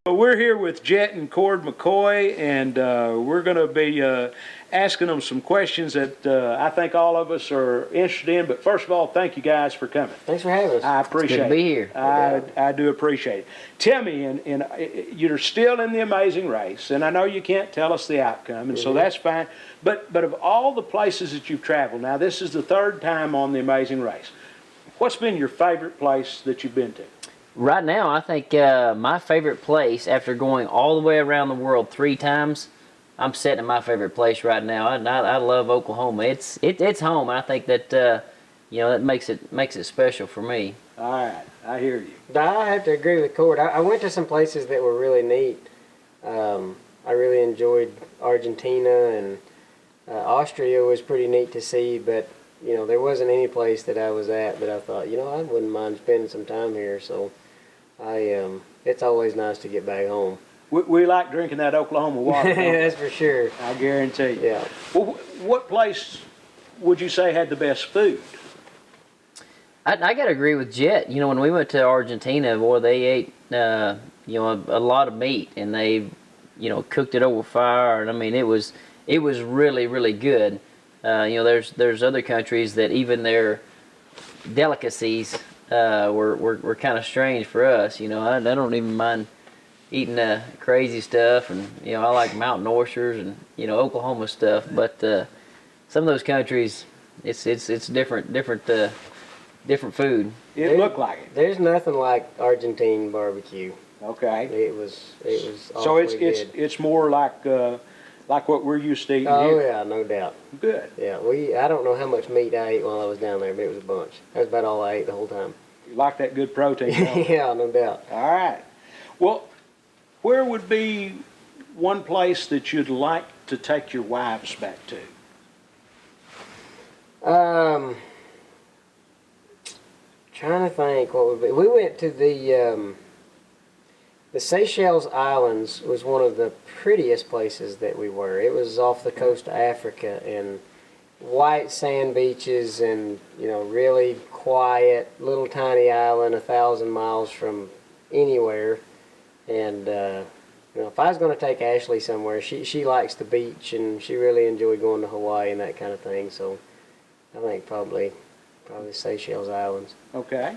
Well, we're here with Jet and Cord McCoy, and we're going to be asking them some questions that I think all of us are interested in. But first of all, thank you guys for coming. Thanks for having us. I appreciate Good to be here. I do appreciate it. Tell me, you're still in the Amazing Race, and I know you can't tell us the outcome, and so that's fine. But of all the places that you've traveled, now this is the third time on the Amazing Race. What's been your favorite place that you've been to? Right now, I think my favorite place, after going all the way around the world 3 times, I'm sitting in my favorite place right now. I love Oklahoma. It's home. I think that that makes it special for me. All right, I hear you. I have to agree with Cord. I went to some places that were really neat. I really enjoyed Argentina, and Austria was pretty neat to see, but there wasn't any place that I was at that I thought, I wouldn't mind spending some time here. So it's always nice to get back home. We like drinking that Oklahoma water. That's for sure. I guarantee you. Yeah. Well, what place would you say had the best food? I got to agree with Jet. When we went to Argentina, boy, they ate a lot of meat, and they cooked it over fire, and I mean it was really, really good. There's other countries that even their delicacies were kind of strange for us. I don't even mind eating crazy stuff, and I like mountain oysters and Oklahoma stuff. But some of those countries, it's different food. It looked like it. There's nothing like Argentine barbecue. Okay. It was So good. it's more like what we're used to eating Oh here. yeah, no doubt. Good. Yeah, I don't know how much meat I ate while I was down there, but it was a bunch. That's about all I ate the whole time. You like that good protein. Huh? Yeah, no doubt. All right. Well, where would be one place that you'd like to take your wives back to? Trying to think what would be. We went to the Seychelles Islands. Was one of the prettiest places that we were. It was off the coast of Africa, and white sand beaches, and really quiet little tiny island 1,000 miles from anywhere. And if I was going to take Ashley somewhere, she likes the beach, and she really enjoyed going to Hawaii and that kind of thing. So I think probably Seychelles Islands. Okay.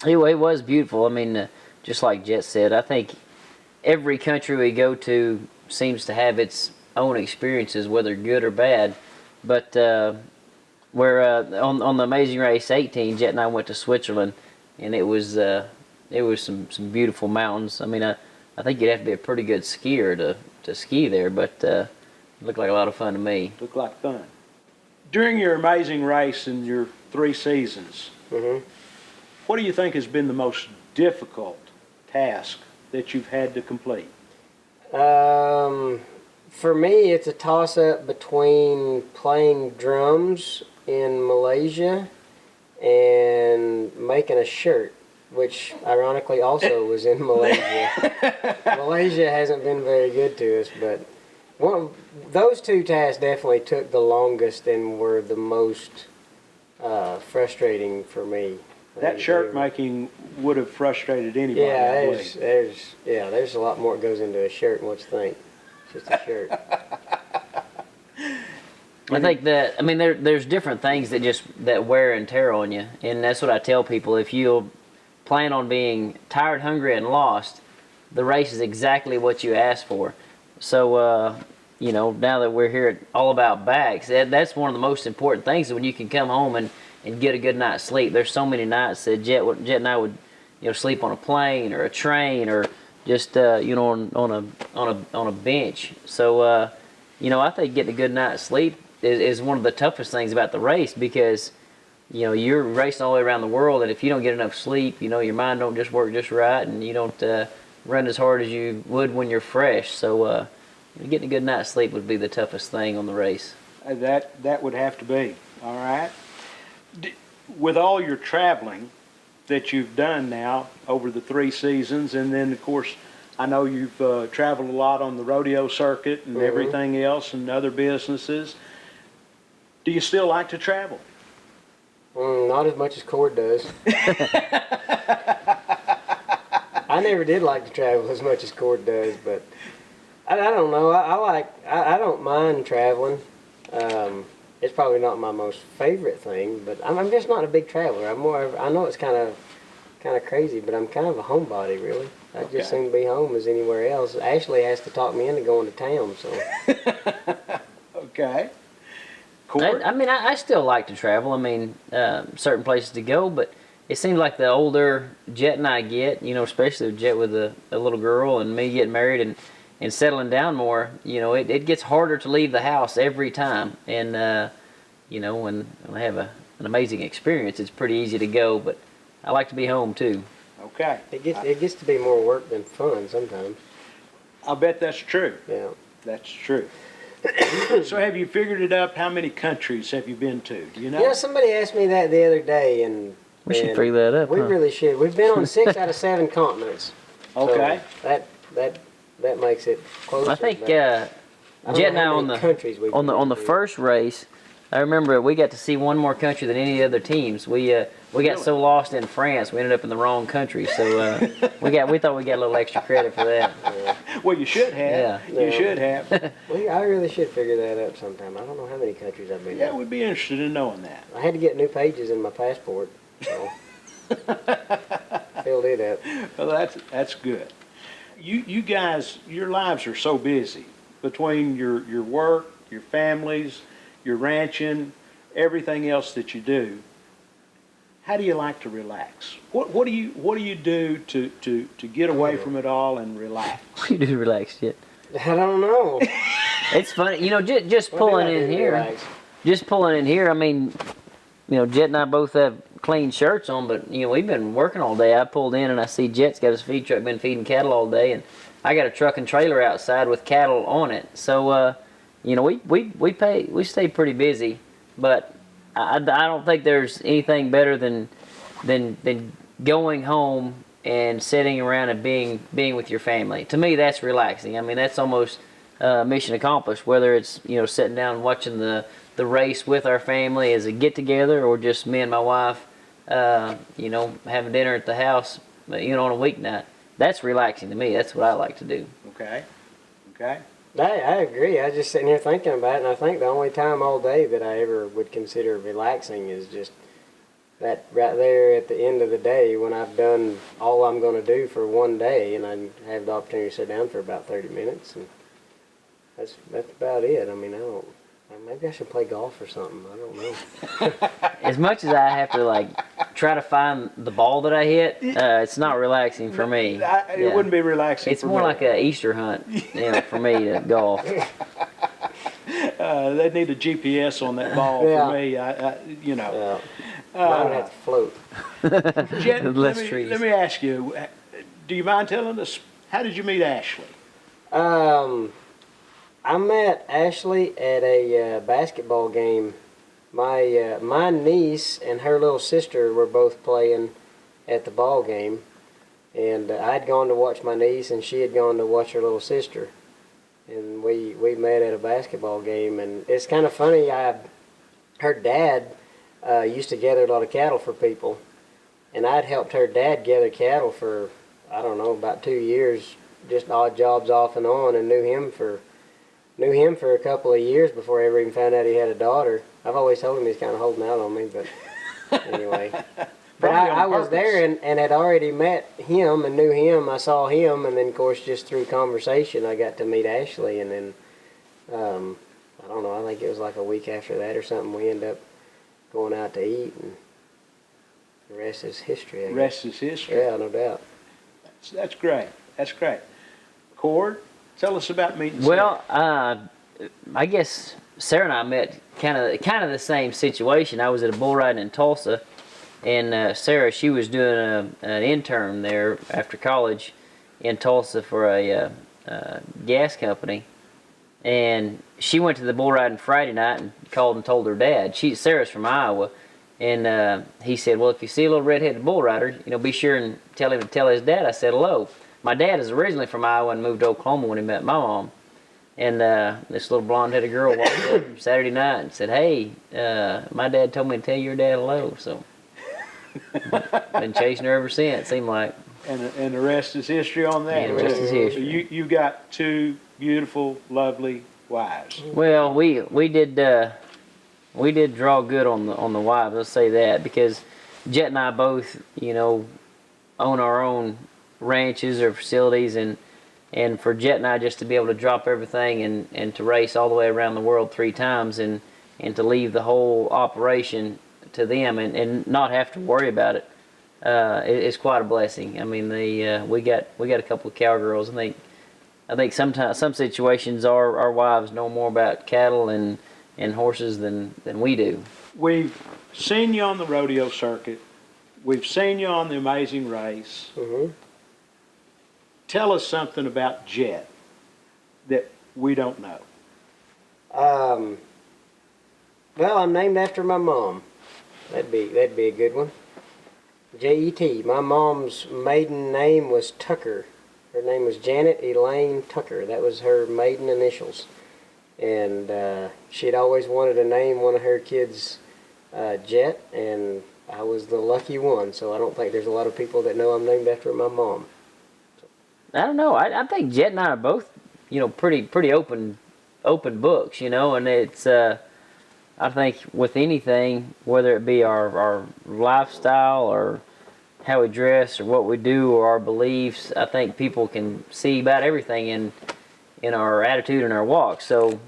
Anyway, it was beautiful. I mean, just like Jet said, I think every country we go to seems to have its own experiences, whether good or bad. But we're on the Amazing Race 18, Jet and I went to Switzerland, and it was some beautiful mountains. I mean, I think you'd have to be a pretty good skier to ski there, but it looked like a lot of fun to me. Looked like fun. During your Amazing Race and your 3 seasons, what do you think has been the most difficult task that you've had to complete? For me, it's a toss-up between playing drums in Malaysia and making a shirt, which ironically also was in Malaysia. Malaysia hasn't been very good to us, but those 2 tasks definitely took the longest and were the most frustrating for me. That shirt making would have frustrated anybody. Yeah, there's a lot more that goes into a shirt than what you think. It's just a shirt. I think that, there's different things that wear and tear on you, and that's what I tell people. If you plan on being tired, hungry, and lost, the race is exactly what you asked for. So, now that we're here at All About Backs, that's one of the most important things, when you can come home and get a good night's sleep. There's so many nights that Jet and I would, sleep on a plane or a train or just, on a bench. So, I think getting a good night's sleep is one of the toughest things about the race, because, you're racing all the way around the world, and if you don't get enough sleep, your mind don't just work just right, and you don't run as hard as you would when you're fresh. So, getting a good night's sleep would be the toughest thing on the race. That would have to be. All right. With all your traveling that you've done now over the 3 seasons, and then of course I know you've traveled a lot on the rodeo circuit and everything else and other businesses. Do you still like to travel? Not as much as Cord does. I never did like to travel as much as Cord does, but I don't know. I don't mind traveling. It's probably not my most favorite thing, but I'm just not a big traveler. I know it's kind of crazy, but I'm kind of a homebody, really. I Okay. just seem to be home as anywhere else. Ashley has to talk me into going to town, so. Okay. Cord? I still like to travel. I mean, certain places to go, but it seems like the older Jet and I get, especially with Jet with a little girl and me getting married and settling down more, it gets harder to leave the house every time. And, when I have an amazing experience, it's pretty easy to go, but I like to be home too. Okay. It gets to be more work than fun sometimes. I'll bet that's true. Yeah. That's true. So have you figured it up? How many countries have you been to? Do you know? Yeah, somebody asked me that the other day, and We should and figure that up. we huh? really should. We've been on 6 out of 7 continents. So Okay. that makes it closer. I think but I don't Jet and know I how on many the countries we've on the been on the to. first race, I remember we got to see one more country than any other teams. We got Really? so lost in France, we ended up in the wrong country. So we thought we got a little extra credit for that. Well, you should have. Yeah. You should have. I really should figure that out sometime. I don't know how many countries I've been Yeah, to. we'd be interested in knowing that. I had to get new pages in my passport, so filled it up. Well, that's good. You guys, your lives are so busy between your work, your families, your ranching, everything else that you do. How do you like to relax? What do you do to get away from it all and relax? You do relax, Jet. I don't know. It's funny, just What do pulling I do in to here. relax? Just pulling in here. I mean, Jet and I both have clean shirts on, but we've been working all day. I pulled in and I see Jet's got his feed truck, been feeding cattle all day, and I got a truck and trailer outside with cattle on it. So, we stay pretty busy, but I don't think there's anything better than going home and sitting around and being with your family. To me, that's relaxing. I mean, that's almost mission accomplished. Whether it's sitting down and watching the race with our family as a get together, or just me and my wife, having dinner at the house, on a weeknight. That's relaxing to me. That's what I like to do. Okay. Okay. I agree. I was just sitting here thinking about it, and I think the only time all day that I ever would consider relaxing is just that right there at the end of the day when I've done all I'm going to do for one day, and I have the opportunity to sit down for about 30 minutes, and that's about it. I mean, maybe I should play golf or something. I don't know. As much as I have to try to find the ball that I hit, it's not relaxing for me. It Yeah. wouldn't be relaxing. It's for more me. like a Easter hunt, for me to golf. They need a GPS on that ball Yeah. for me. Yeah. Mine would have to float. Jen, Less let trees. me ask you. Do you mind telling us how did you meet Ashley? I met Ashley at a basketball game. My niece and her little sister were both playing at the ball game, and I'd gone to watch my niece, and she had gone to watch her little sister, and we met at a basketball game. And it's kind of funny. Her dad used to gather a lot of cattle for people, and I'd helped her dad gather cattle for I don't know about 2 years, just odd jobs off and on, and knew him for a couple of years before I ever even found out he had a daughter. I've always told him he's kind of holding out on me, but anyway. But Probably on I was purpose. there and had already met him and knew him. I saw him, and then, of course, just through conversation, I got to meet Ashley. And then, I don't know, I think it was like a week after that or something, we ended up going out to eat, and the rest is history, I The guess. rest is history. Yeah, no doubt. That's great. That's great. Cord, tell us about meeting. Well, I guess Sarah and I met kind of the same situation. I was at a bull riding in Tulsa, and Sarah, she was doing an intern there after college in Tulsa for a gas company, and she went to the bull riding Friday night and called and told her dad. Sarah's from Iowa, and he said, "Well, if you see a little red-headed bull rider, be sure and tell him to tell his dad I said hello." My dad is originally from Iowa and moved to Oklahoma when he met my mom. And this little blonde-headed girl walked up Saturday night and said, "Hey, my dad told me to tell your dad hello." So, been chasing her ever since. Seemed like. and the rest is history on that. And the rest is So history. you got two beautiful, lovely wives. Well, we did draw good on the wives. Let's say that, because Jet and I both, own our own ranches or facilities, and for Jet and I just to be able to drop everything and to race all the way around the world 3 times and to leave the whole operation to them and not have to worry about it, it's quite a blessing. I mean, we got a couple of cowgirls. I think sometimes some situations our wives know more about cattle and horses than we do. We've seen you on the rodeo circuit. We've seen you on the Amazing Race. Mm-hmm. Tell us something about Jet that we don't know. Well, I'm named after my mom. That'd be a good one. J-E-T. My mom's maiden name was Tucker. Her name was Janet Elaine Tucker. That was her maiden initials. And she'd always wanted to name one of her kids Jet, and I was the lucky one. So I don't think there's a lot of people that know I'm named after my mom. I don't know. I think Jet and I are both, pretty open books, and it's I think with anything, whether it be our lifestyle or how we dress or what we do or our beliefs, I think people can see about everything in our attitude and our walk. So,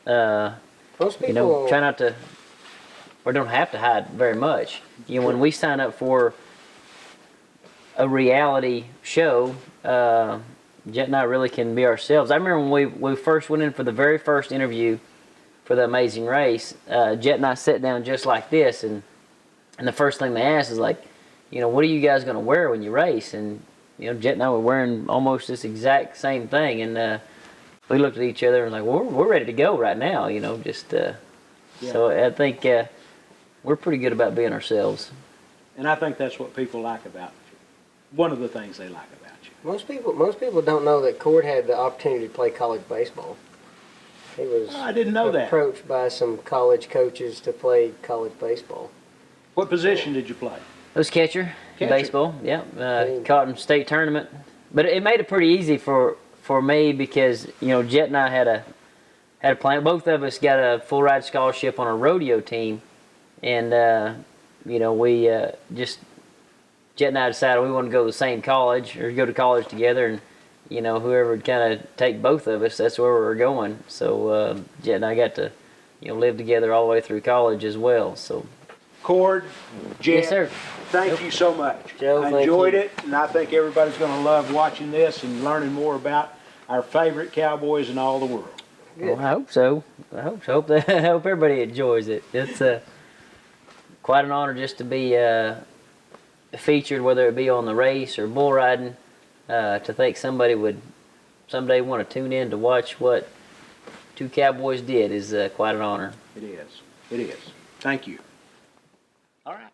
Most people, try not to, or don't have to hide very much. When we sign up for a reality show, Jet and I really can be ourselves. I remember when we first went in for the very first interview for the Amazing Race, Jet and I sat down just like this, and the first thing they asked is like, what are you guys going to wear when you race? And Jet and I were wearing almost this exact same thing, and we looked at each other and like, well, we're ready to go right now, So I think we're pretty good about being ourselves. And I think that's what people like about you. One of the things they like about you. most people don't know that Cord had the opportunity to play college baseball. He was I didn't know that. approached by some college coaches to play college baseball. What position did you play? It was catcher. Catcher. Baseball. Yeah, caught in state tournament, but it made it pretty easy for me because Jet and I had a plan. Both of us got a full ride scholarship on a rodeo team, and we just Jet and I decided we wanted to go to the same college or go to college together, and whoever would kind of take both of us, that's where we were going. So Jet and I got to live together all the way through college as well. So. Cord, Jet, Yes, sir. thank you so much. Joe, I thank enjoyed you. it, and I think everybody's going to love watching this and learning more about our favorite cowboys in all the world. Well, I hope so. I hope I hope everybody enjoys it. It's quite an honor just to be featured, whether it be on the race or bull riding. To think somebody would someday want to tune in to watch what two cowboys did is quite an honor. It is. It is. Thank you. All right.